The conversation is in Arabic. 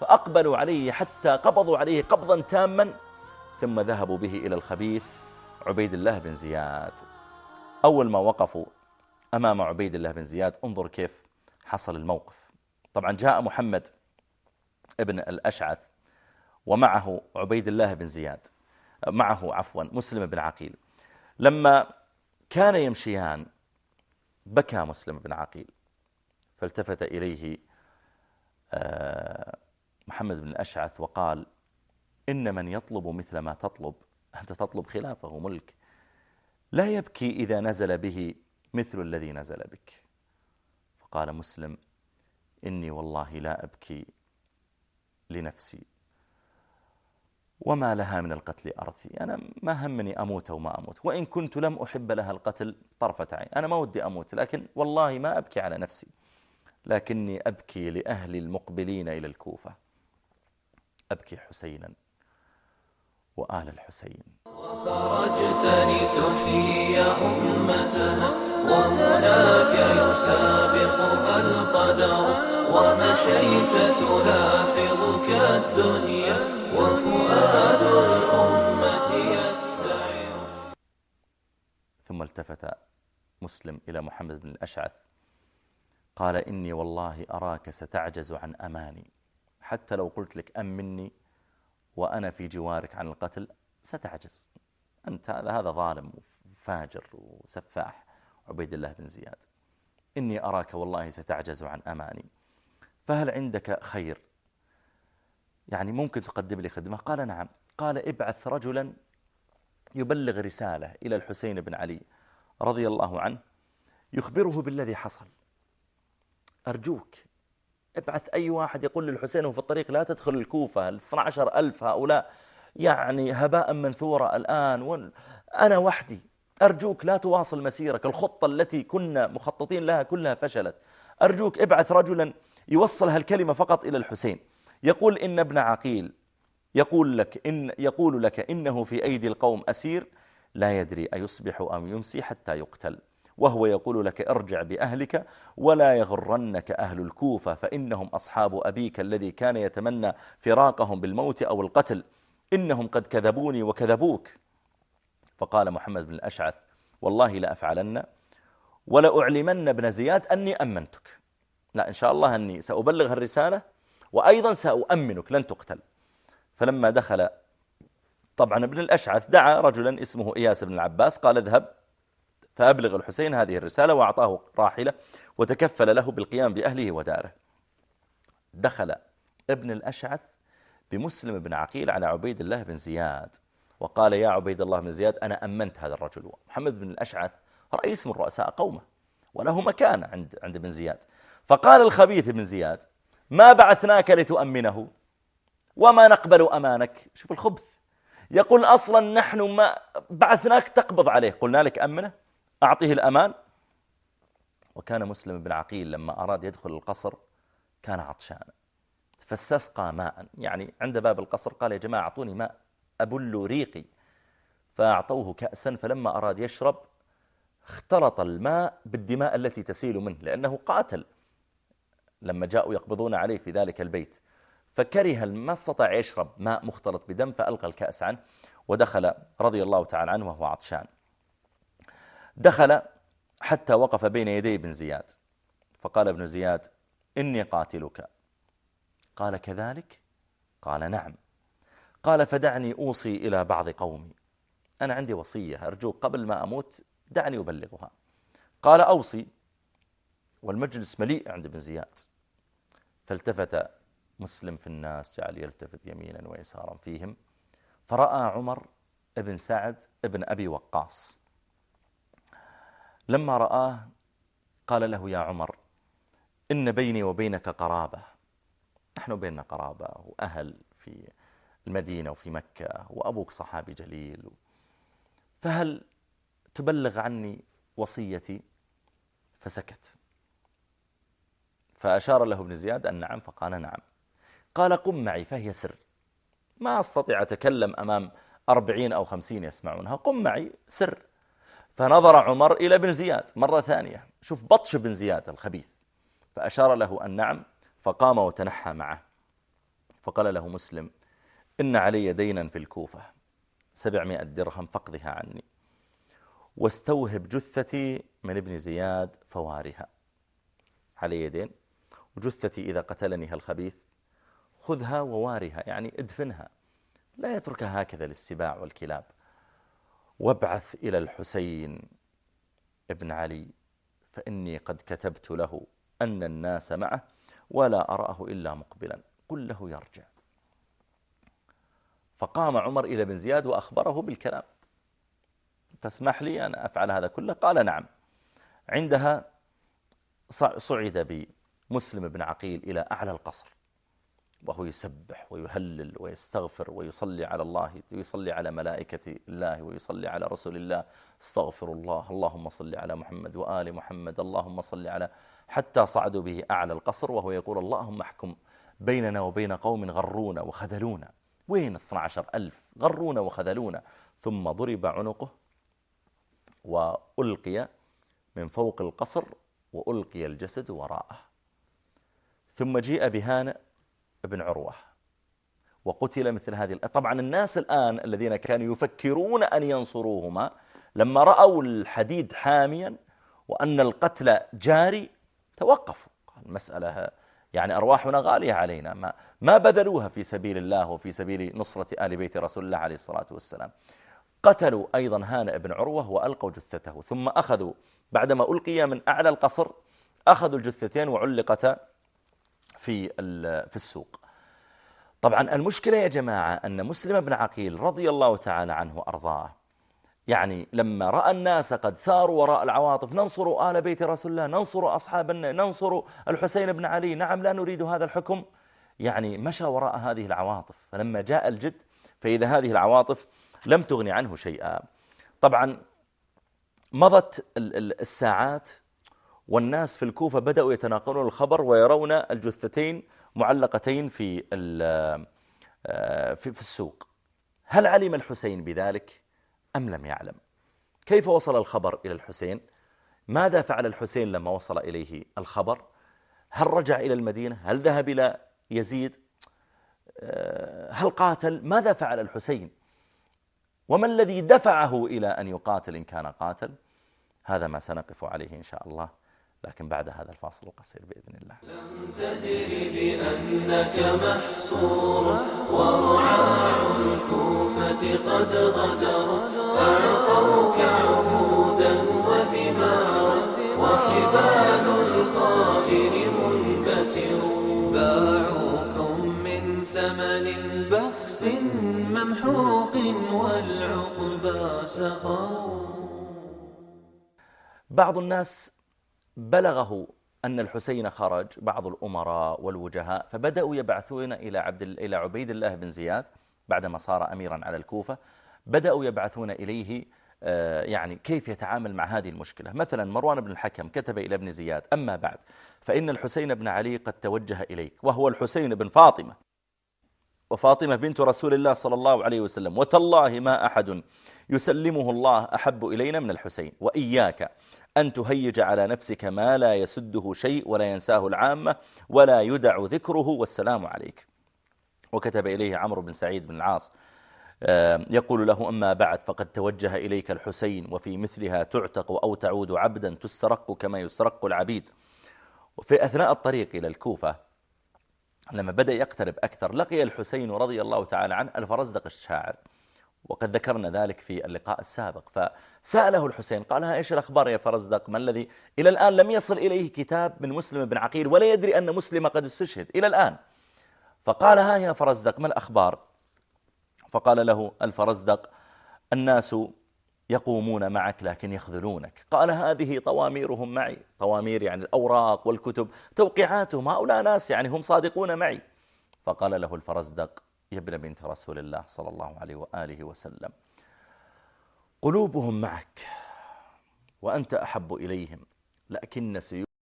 فأقبلوا عليه حتى قبضوا عليه قبضا تاما، ثم ذهبوا به إلى الخبيث عبيد الله بن زياد. أول ما وقفوا أمام عبيد الله بن زياد، انظر كيف حصل الموقف. طبعا جاء محمد ابن الأشعث ومعه عبيد الله بن زياد، معه عفوا مسلم بن عقيل. لما كان يمشيان بكى مسلم بن عقيل، فالتفت إليه محمد بن الأشعث وقال: إن من يطلب مثل ما تطلب أنت تطلب خلافه ملك، لا يبكي إذا نزل به مثل الذي نزل بك. فقال مسلم: إني والله لا أبكي لنفسي، وما لها من القتل أرثي. أنا ما همني أموت وما أموت، وإن كنت لم أحب لها القتل طرفة عين، أنا ما ودي أموت، لكن والله ما أبكي على نفسي، لكني أبكي لأهل المقبلين إلى الكوفة، أبكي حسينا وآل الحسين. وخرجتني تحيي أمتها، وهناك يسابقها القدر، ومشيت تلاحظك الدنيا، وفؤاد الأمة يستعر. ثم التفت مسلم إلى محمد بن الأشعث قال: إني والله أراك ستعجز عن أماني، حتى لو قلت لك أمني وأنا في جوارك عن القتل ستعجز. أنت هذا ظالم وفاجر وسفاح عبيد الله بن زياد، إني أراك والله ستعجز عن أماني، فهل عندك خير؟ يعني ممكن تقدم لي خدمة؟ قال: نعم. قال: ابعث رجلا يبلغ رسالة إلى الحسين بن علي رضي الله عنه يخبره بالذي حصل. أرجوك ابعث أي واحد يقول للحسين وفي الطريق: لا تدخل الكوفة، 12,000 هؤلاء يعني هباء منثورة الآن وأنا وحدي، أرجوك لا تواصل مسيرك، الخطة التي كنا مخططين لها كلها فشلت، أرجوك ابعث رجلا يوصل هالكلمة فقط إلى الحسين، يقول إن ابن عقيل يقول لك إنه في أيدي القوم أسير، لا يدري أيصبح أم يمسي حتى يقتل، وهو يقول لك ارجع بأهلك ولا يغرنك أهل الكوفة، فإنهم أصحاب أبيك الذي كان يتمنى فراقهم بالموت أو القتل، إنهم قد كذبوني وكذبوك. فقال محمد بن الأشعث: والله لأفعلن ولأعلمن ابن زياد أني أمنتك، لا إن شاء الله أني سأبلغ الرسالة وأيضا سأؤمنك لن تقتل. فلما دخل طبعا ابن الأشعث دعا رجلا اسمه إياس بن العباس، قال: اذهب فأبلغ الحسين هذه الرسالة، وأعطاه راحلة وتكفل له بالقيام بأهله وداره. دخل ابن الأشعث بمسلم بن عقيل على عبيد الله بن زياد وقال: يا عبيد الله بن زياد أنا أمنت هذا الرجل. محمد بن الأشعث رئيس من رؤساء قومه وله مكان عند بن زياد. فقال الخبيث بن زياد: ما بعثناك لتؤمنه وما نقبل أمانك. شوف الخبث، يقول أصلا نحن ما بعثناك تقبض عليه، قلنا لك أمنه أعطيه الأمان. وكان مسلم بن عقيل لما أراد يدخل القصر كان عطشانا، فاستسقى ماء، يعني عند باب القصر قال: يا جماعة أعطوني ماء أبل ريقي، فأعطوه كأسا، فلما أراد يشرب اختلط الماء بالدماء التي تسيل منه، لأنه قاتل لما جاءوا يقبضون عليه في ذلك البيت، فكره ما استطاع يشرب ماء مختلط بدم، فألقى الكأس عنه ودخل رضي الله تعالى عنه وهو عطشان. دخل حتى وقف بين يدي ابن زياد، فقال ابن زياد: إني قاتلك. قال: كذلك؟ قال: نعم. قال: فدعني أوصي إلى بعض قومي، أنا عندي وصية أرجوك قبل ما أموت دعني أبلغها. قال: أوصي. والمجلس مليء عند ابن زياد. فالتفت مسلم في الناس، جعل يلتفت يمينا ويسارا فيهم، فرأى عمر ابن سعد ابن أبي وقاص. لما رآه قال له: يا عمر إن بيني وبينك قرابة، نحن بيننا قرابة وأهل في المدينة وفي مكة، وأبوك صحابي جليل، فهل تبلغ عني وصيتي؟ فسكت، فأشار له ابن زياد أن نعم، فقال: نعم. قال: قم معي فهي سر، ما أستطيع أتكلم أمام 40 أو 50 يسمعونها، قم معي سر. فنظر عمر إلى ابن زياد مرة ثانية، شوف بطش ابن زياد الخبيث، فأشار له أن نعم، فقام وتنحى معه. فقال له مسلم: إن علي دينا في الكوفة 700 درهم فاقضها عني، واستوهب جثتي من ابن زياد فوارها. علي دين، وجثتي إذا قتلني الخبيث خذها ووارها، يعني ادفنها، لا يتركها هكذا للسباع والكلاب. وابعث إلى الحسين ابن علي فإني قد كتبت له أن الناس معه ولا أراه إلا مقبلا، قل له يرجع. فقام عمر إلى ابن زياد وأخبره بالكلام: تسمح لي أن أفعل هذا كله؟ قال: نعم. عندها صعد بمسلم بن عقيل إلى أعلى القصر، وهو يسبح ويهلل ويستغفر ويصلي على الله، ويصلي على ملائكة الله، ويصلي على رسول الله: استغفر الله، اللهم صل على محمد وآل محمد، اللهم صل على، حتى صعدوا به أعلى القصر وهو يقول: اللهم احكم بيننا وبين قوم غرونا وخذلونا. وين 12,000 غرونا وخذلونا؟ ثم ضرب عنقه وألقي من فوق القصر وألقي الجسد وراءه. ثم جيء بهانئ ابن عروة وقتل مثل هذه. طبعا الناس الآن الذين كانوا يفكرون أن ينصروهما لما رأوا الحديد حاميا وأن القتل جاري توقفوا. المسألة يعني أرواحنا غالية علينا، ما بذلوها في سبيل الله وفي سبيل نصرة آل بيت رسول الله عليه الصلاة والسلام. قتلوا أيضا هانئ بن عروة وألقوا جثته، ثم أخذوا بعدما ألقي من أعلى القصر أخذوا الجثتين وعلقتا في السوق. طبعا المشكلة يا جماعة أن مسلم بن عقيل رضي الله تعالى عنه وأرضاه، يعني لما رأى الناس قد ثاروا وراء العواطف: ننصر آل بيت رسول الله، ننصر أصحاب النبي، ننصر الحسين بن علي، نعم لا نريد هذا الحكم، يعني مشى وراء هذه العواطف. فلما جاء الجد فإذا هذه العواطف لم تغني عنه شيئا. طبعا مضت الساعات والناس في الكوفة بدأوا يتناقلون الخبر ويرون الجثتين معلقتين في السوق. هل علم الحسين بذلك أم لم يعلم؟ كيف وصل الخبر إلى الحسين؟ ماذا فعل الحسين لما وصل إليه الخبر؟ هل رجع إلى المدينة؟ هل ذهب إلى يزيد؟ هل قاتل؟ ماذا فعل الحسين؟ وما الذي دفعه إلى أن يقاتل إن كان قاتل؟ هذا ما سنقف عليه إن شاء الله، لكن بعد هذا الفاصل القصير بإذن الله. لم تدر بأنك محصور ورعاع الكوفة قد غدر، أعطوك عهودا وثمارا وحبال الخائن منبتر، باعوكم من ثمن بخس ممحوق والعقبى سقوا. بعض الناس بلغه أن الحسين خرج، بعض الأمراء والوجهاء، فبدأوا يبعثون إلى عبيد الله بن زياد بعدما صار أميرا على الكوفة، بدأوا يبعثون إليه يعني كيف يتعامل مع هذه المشكلة. مثلا مروان بن الحكم كتب إلى ابن زياد: أما بعد فإن الحسين بن علي قد توجه إليك، وهو الحسين بن فاطمة، وفاطمة بنت رسول الله صلى الله عليه وسلم، وتالله ما أحد يسلمه الله أحب إلينا من الحسين، وإياك أن تهيج على نفسك ما لا يسده شيء ولا ينساه العامة ولا يدع ذكره، والسلام عليك. وكتب إليه عمرو بن سعيد بن العاص يقول له: أما بعد فقد توجه إليك الحسين، وفي مثلها تعتق أو تعود عبدا تسترق كما يسترق العبيد. وفي أثناء الطريق إلى الكوفة لما بدأ يقترب أكثر لقي الحسين رضي الله تعالى عنه الفرزدق الشاعر، وقد ذكرنا ذلك في اللقاء السابق. فسأله الحسين قال: ها إيش الأخبار يا فرزدق؟ ما الذي إلى الآن لم يصل إليه كتاب من مسلم بن عقيل ولا يدري أن مسلم قد استشهد إلى الآن. فقال: ها يا فرزدق ما الأخبار؟ فقال له الفرزدق: الناس يقومون معك لكن يخذلونك. قال: هذه طواميرهم معي، طوامير يعني الأوراق والكتب، توقيعاتهم، هؤلاء ناس يعني هم صادقون معي. فقال له الفرزدق: يا ابن بنت رسول الله صلى الله عليه وآله وسلم، قلوبهم معك وأنت أحب إليهم، لكن سيوف